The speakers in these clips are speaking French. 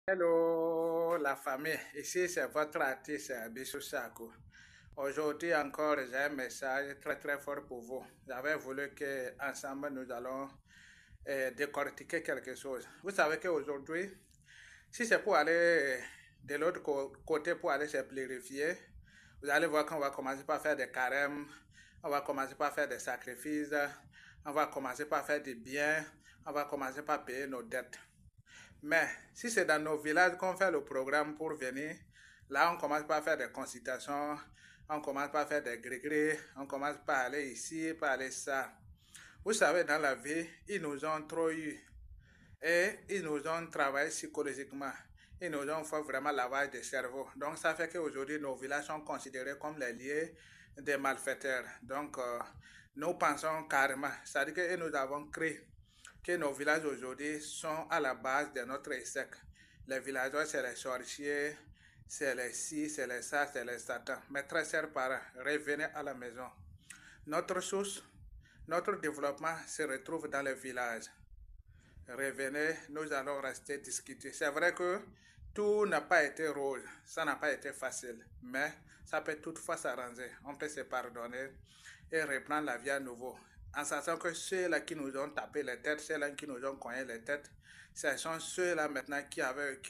Hello la famille, ici c'est votre artiste Bissou Sakou. Aujourd'hui encore j'ai un message très très fort pour vous. J'avais voulu que ensemble nous allons décortiquer quelque chose. Vous savez qu'aujourd'hui, si c'est pour aller de l'autre côté pour aller se purifier, vous allez voir qu'on va commencer par faire des carèmes, on va commencer par faire des sacrifices, on va commencer par faire du bien, on va commencer par payer nos dettes. Mais si c'est dans nos villages qu'on fait le programme pour venir, là on commence par faire des consultations, on commence par faire des gris-gris, on commence par aller ici, par aller ça. Vous savez, dans la vie, ils nous ont trop eu et ils nous ont travaillé psychologiquement. Ils nous ont fait vraiment lavage de cerveau. Donc ça fait qu'aujourd'hui, nos villages sont considérés comme les lieux des malfaiteurs. Donc nous pensons carrément, c'est-à-dire que nous avons créé que nos villages aujourd'hui sont à la base de notre échec. Les villageois, c'est les sorciers, c'est les ci, c'est les ça, c'est les satans. Mes très chers parents, revenez à la maison. Notre source, notre développement se retrouve dans les villages. Revenez, nous allons rester discuter. C'est vrai que tout n'a pas été rose, ça n'a pas été facile, mais ça peut toutefois s'arranger. On peut se pardonner et reprendre la vie à nouveau. En sachant que ceux-là qui nous ont tapé les têtes, ceux-là qui nous ont cogné les têtes, ce sont ceux-là maintenant qui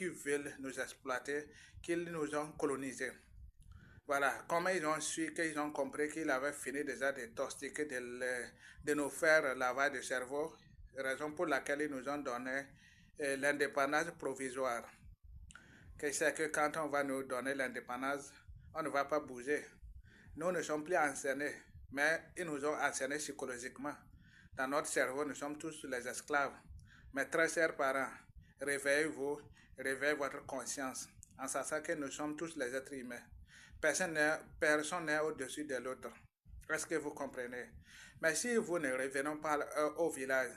veulent nous exploiter, qui nous ont colonisés. Voilà, comme ils ont su, qu'ils ont compris qu'ils avaient fini déjà de toxiquer, de nous faire lavage de cerveau, raison pour laquelle ils nous ont donné l'indépendance provisoire. Que c'est que quand on va nous donner l'indépendance, on ne va pas bouger. Nous ne sommes plus enseignés, mais ils nous ont enseignés psychologiquement. Dans notre cerveau, nous sommes tous les esclaves. Mes très chers parents, réveillez-vous, réveillez votre conscience, en sachant que nous sommes tous les êtres humains. Personne n'est au-dessus de l'autre. Est-ce que vous comprenez? Mais si vous ne revenons pas au village,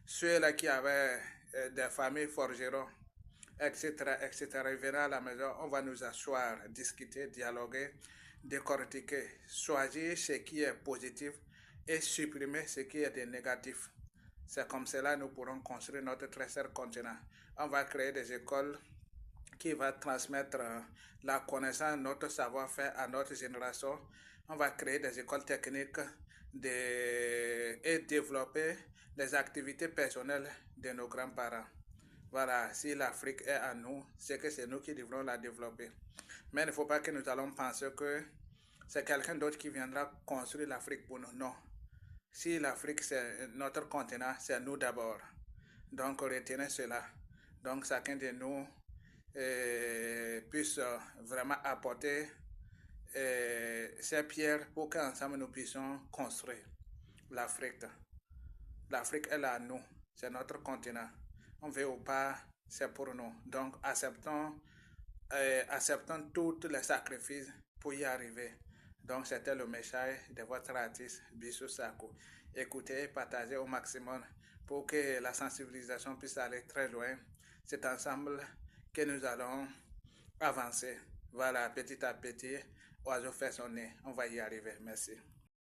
ceux-là qui avaient des familles forgerons, etc., etc., revenez à la maison, on va nous asseoir, discuter, dialoguer, décortiquer, choisir ce qui est positif et supprimer ce qui est de négatif. C'est comme cela que nous pourrons construire notre très cher continent. On va créer des écoles qui vont transmettre la connaissance, notre savoir-faire à notre génération. On va créer des écoles techniques et développer les activités personnelles de nos grands-parents. Voilà, si l'Afrique est à nous, c'est que c'est nous qui devrons la développer. Mais il ne faut pas que nous allons penser que c'est quelqu'un d'autre qui viendra construire l'Afrique pour nous. Non. Si l'Afrique c'est notre continent, c'est nous d'abord. Donc retenez cela. Donc chacun de nous puisse vraiment apporter ces pierres pour qu'ensemble nous puissions construire l'Afrique. L'Afrique est là à nous, c'est notre continent. On veut ou pas, c'est pour nous. Donc acceptons tous les sacrifices pour y arriver. Donc c'était le message de votre artiste Bissou Sakou. Écoutez et partagez au maximum pour que la sensibilisation puisse aller très loin. C'est ensemble que nous allons avancer. Voilà, petit à petit, oiseau fait son nez. On va y arriver. Merci.